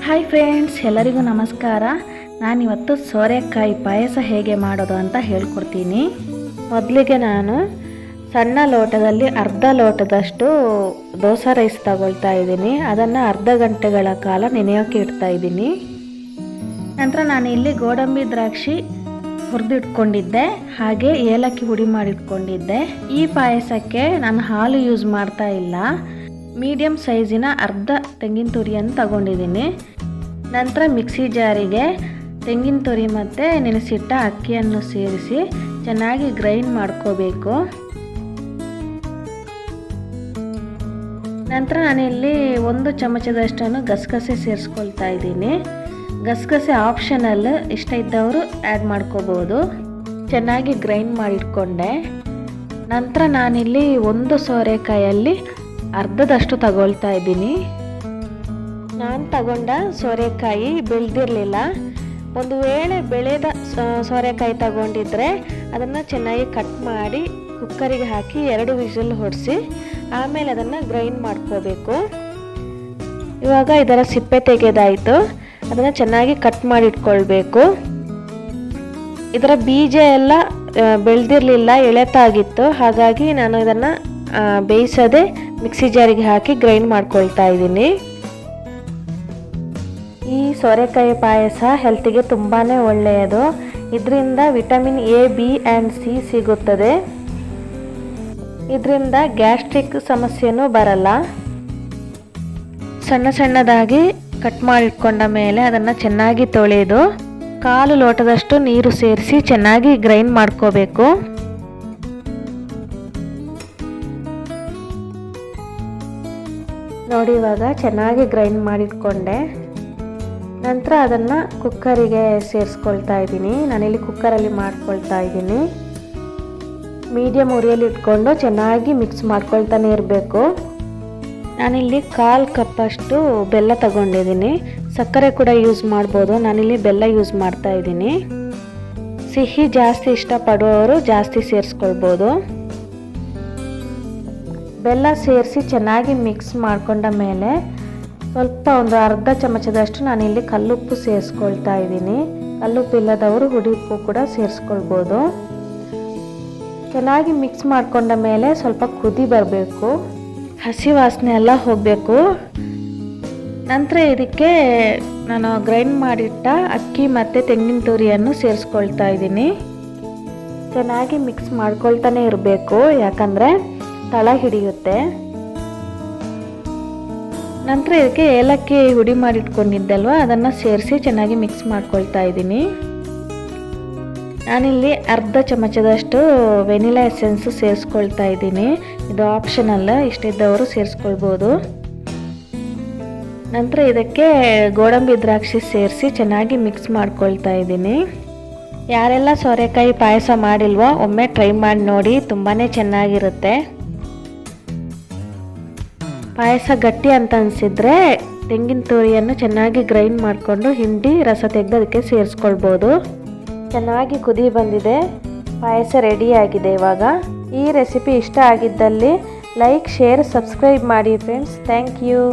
Hi friends, ಎಲ್ಲರಿಗೂ ನಮಸ್ಕಾರ. ನಾನಿವತ್ತು ಸೋರೆಕಾಯಿ ಪಾಯಸ ಹೇಗೆ ಮಾಡೋದು ಅಂತ ಹೇಳ್ಕೊಡ್ತೀನಿ. ಮೊದಲಿಗೆ ನಾನು ಸಣ್ಣ ಲೋಟದಲ್ಲಿ ಅರ್ಧ ಲೋಟದಷ್ಟು ದೋಸೆ ರೈಸ್ ತಗೊಳ್ತಾ ಇದ್ದೀನಿ. ಅದನ್ನು ಅರ್ಧ ಗಂಟೆಗಳ ಕಾಲ ನೆನೆಯೋಕೆ ಇಡ್ತಾ ಇದ್ದೀನಿ. ನಂತರ ನಾನು ಇಲ್ಲಿ ಗೋಡಂಬಿ ದ್ರಾಕ್ಷಿ ಹುರಿದಿಟ್ಕೊಂಡಿದ್ದೆ, ಹಾಗೆ ಏಲಕ್ಕಿ ಹುಡಿ ಮಾಡಿಟ್ಕೊಂಡಿದ್ದೆ. ಈ ಪಾಯಸಕ್ಕೆ ನಾನು ಹಾಲು ಯೂಸ್ ಮಾಡ್ತಾ ಇಲ್ಲ. ಮೀಡಿಯಮ್ ಸೈಜಿನ ಅರ್ಧ ತೆಂಗಿನ ತುರಿಯನ್ನು ತಗೊಂಡಿದ್ದೀನಿ. ನಂತರ ಮಿಕ್ಸಿ ಜಾರಿಗೆ ತೆಂಗಿನ ತುರಿ ಮತ್ತು ನೆನೆಸಿಟ್ಟ ಅಕ್ಕಿಯನ್ನು ಸೇರಿಸಿ ಚೆನ್ನಾಗಿ ಗ್ರೈಂಡ್ ಮಾಡ್ಕೋಬೇಕು. ನಂತರ ನಾನಿಲ್ಲಿ 1 ಚಮಚದಷ್ಟನ್ನು ಗಸಗಸೆ ಸೇರಿಸ್ಕೊಳ್ತಾ ಇದ್ದೀನಿ. ಗಸಗಸೆ ಆಪ್ಷನಲ್, ಇಷ್ಟ ಇದ್ದವರು ಆ್ಯಡ್ ಮಾಡ್ಕೋಬೋದು. ಚೆನ್ನಾಗಿ ಗ್ರೈಂಡ್ ಮಾಡಿಟ್ಕೊಂಡೆ. ನಂತರ ನಾನಿಲ್ಲಿ 1 ಸೋರೆಕಾಯಲ್ಲಿ ಅರ್ಧದಷ್ಟು ತಗೊಳ್ತಾ ಇದ್ದೀನಿ. ನಾನು ತಗೊಂಡ ಸೋರೆಕಾಯಿ ಬೆಳೆದಿರಲಿಲ್ಲ. ಒಂದು ವೇಳೆ ಬೆಳೆದ ಸೋರೆಕಾಯಿ ತಗೊಂಡಿದ್ರೆ ಅದನ್ನು ಚೆನ್ನಾಗಿ ಕಟ್ ಮಾಡಿ ಕುಕ್ಕರಿಗೆ ಹಾಕಿ 2 ವಿಸಿಲ್ ಹೊಡೆಸಿ ಆಮೇಲೆ ಅದನ್ನು ಗ್ರೈಂಡ್ ಮಾಡ್ಕೋಬೇಕು. ಇವಾಗ ಇದರ ಸಿಪ್ಪೆ ತೆಗೆದಾಯಿತು. ಅದನ್ನು ಚೆನ್ನಾಗಿ ಕಟ್ ಮಾಡಿಟ್ಕೊಳ್ಬೇಕು. ಇದರ ಬೀಜ ಎಲ್ಲ ಬೆಳೆದಿರಲಿಲ್ಲ, ಎಳೆತಾಗಿತ್ತು. ಹಾಗಾಗಿ ನಾನು ಇದನ್ನು ಬೇಯಿಸದೆ ಮಿಕ್ಸಿ ಜಾರಿಗೆ ಹಾಕಿ ಗ್ರೈಂಡ್ ಮಾಡ್ಕೊಳ್ತಾ ಇದ್ದೀನಿ. ಈ ಸೋರೆಕಾಯಿ ಪಾಯಸ ಹೆಲ್ತಿಗೆ ತುಂಬಾ ಒಳ್ಳೆಯದು. ಇದರಿಂದ vitamin A, B and C ಸಿಗುತ್ತದೆ. ಇದರಿಂದ ಗ್ಯಾಸ್ಟ್ರಿಕ್ ಸಮಸ್ಯೆನೂ ಬರಲ್ಲ. ಸಣ್ಣ ಸಣ್ಣದಾಗಿ ಕಟ್ ಮಾಡಿಟ್ಕೊಂಡ ಮೇಲೆ ಅದನ್ನು ಚೆನ್ನಾಗಿ ತೊಳೆದು 1/4 ಲೋಟದಷ್ಟು ನೀರು ಸೇರಿಸಿ ಚೆನ್ನಾಗಿ ಗ್ರೈಂಡ್ ಮಾಡ್ಕೋಬೇಕು. ನೋಡಿ, ಇವಾಗ ಚೆನ್ನಾಗಿ ಗ್ರೈಂಡ್ ಮಾಡಿಟ್ಕೊಂಡೆ. ನಂತರ ಅದನ್ನು ಕುಕ್ಕರಿಗೆ ಸೇರಿಸ್ಕೊಳ್ತಾ ಇದ್ದೀನಿ. ನಾನಿಲ್ಲಿ ಕುಕ್ಕರಲ್ಲಿ ಮಾಡ್ಕೊಳ್ತಾ ಇದ್ದೀನಿ. ಮೀಡಿಯಮ್ ಉರಿಯಲ್ಲಿ ಇಟ್ಕೊಂಡು ಚೆನ್ನಾಗಿ ಮಿಕ್ಸ್ ಮಾಡ್ಕೊಳ್ತಾನೆ ಇರಬೇಕು. ನಾನಿಲ್ಲಿ 1/4 ಕಪ್ಪಷ್ಟು ಬೆಲ್ಲ ತಗೊಂಡಿದ್ದೀನಿ. ಸಕ್ಕರೆ ಕೂಡ ಯೂಸ್ ಮಾಡ್ಬೋದು. ನಾನಿಲ್ಲಿ ಬೆಲ್ಲ ಯೂಸ್ ಮಾಡ್ತಾ ಇದ್ದೀನಿ. ಸಿಹಿ ಜಾಸ್ತಿ ಇಷ್ಟಪಡುವವರು ಜಾಸ್ತಿ ಸೇರಿಸ್ಕೊಳ್ಬೋದು. ಬೆಲ್ಲ ಸೇರಿಸಿ ಚೆನ್ನಾಗಿ ಮಿಕ್ಸ್ ಮಾಡ್ಕೊಂಡ ಮೇಲೆ ಸ್ವಲ್ಪ ಒಂದು ಅರ್ಧ ಚಮಚದಷ್ಟು ನಾನಿಲ್ಲಿ ಕಲ್ಲುಪ್ಪು ಸೇರಿಸ್ಕೊಳ್ತಾ ಇದ್ದೀನಿ. ಕಲ್ಲುಪ್ಪು ಇಲ್ಲದವರು ಹುಡಿ ಉಪ್ಪು ಕೂಡ ಸೇರಿಸ್ಕೊಳ್ಬೋದು. ಚೆನ್ನಾಗಿ ಮಿಕ್ಸ್ ಮಾಡ್ಕೊಂಡ ಮೇಲೆ ಸ್ವಲ್ಪ ಕುದಿ ಬರಬೇಕು, ಹಸಿ ವಾಸನೆ ಎಲ್ಲ ಹೋಗಬೇಕು. ನಂತರ ಇದಕ್ಕೆ ನಾನು ಗ್ರೈಂಡ್ ಮಾಡಿಟ್ಟ ಅಕ್ಕಿ ಮತ್ತು ತೆಂಗಿನ ತುರಿಯನ್ನು ಸೇರಿಸ್ಕೊಳ್ತಾ ಇದ್ದೀನಿ. ಚೆನ್ನಾಗಿ ಮಿಕ್ಸ್ ಮಾಡ್ಕೊಳ್ತಾನೆ ಇರಬೇಕು, ಯಾಕಂದರೆ ತಳ ಹಿಡಿಯುತ್ತೆ. ನಂತರ ಇದಕ್ಕೆ ಏಲಕ್ಕಿ ಹುಡಿ ಮಾಡಿಟ್ಕೊಂಡಿದ್ದಲ್ವ, ಅದನ್ನು ಸೇರಿಸಿ ಚೆನ್ನಾಗಿ ಮಿಕ್ಸ್ ಮಾಡ್ಕೊಳ್ತಾ ಇದ್ದೀನಿ. ನಾನಿಲ್ಲಿ ಅರ್ಧ ಚಮಚದಷ್ಟು ವೆನಿಲಾ ಎಸೆನ್ಸು ಸೇರಿಸ್ಕೊಳ್ತಾ ಇದ್ದೀನಿ. ಇದು ಆಪ್ಷನಲ್ಲ, ಇಷ್ಟಿದ್ದವರು ಸೇರಿಸ್ಕೊಳ್ಬೋದು. ನಂತರ ಇದಕ್ಕೆ ಗೋಡಂಬಿ ದ್ರಾಕ್ಷಿ ಸೇರಿಸಿ ಚೆನ್ನಾಗಿ ಮಿಕ್ಸ್ ಮಾಡ್ಕೊಳ್ತಾ ಇದ್ದೀನಿ. ಯಾರೆಲ್ಲ ಸೋರೆಕಾಯಿ ಪಾಯಸ ಮಾಡಿಲ್ವೋ ಒಮ್ಮೆ ಟ್ರೈ ಮಾಡಿ ನೋಡಿ, ತುಂಬಾ ಚೆನ್ನಾಗಿರುತ್ತೆ. ಪಾಯಸ ಗಟ್ಟಿ ಅಂತ ಅನಿಸಿದ್ರೆ ತೆಂಗಿನ ತುರಿಯನ್ನು ಚೆನ್ನಾಗಿ ಗ್ರೈಂಡ್ ಮಾಡಿಕೊಂಡು ಹಿಂಡಿ ರಸ ತೆಗೆದು ಅದಕ್ಕೆ ಸೇರಿಸ್ಕೊಳ್ಬೋದು. ಚೆನ್ನಾಗಿ ಕುದಿ ಬಂದಿದೆ, ಪಾಯಸ ರೆಡಿಯಾಗಿದೆ. ಇವಾಗ ಈ ರೆಸಿಪಿ ಇಷ್ಟ ಆಗಿದ್ದಲ್ಲಿ ಲೈಕ್, ಶೇರ್, ಸಬ್ಸ್ಕ್ರೈಬ್ ಮಾಡಿ ಫ್ರೆಂಡ್ಸ್. Thank you.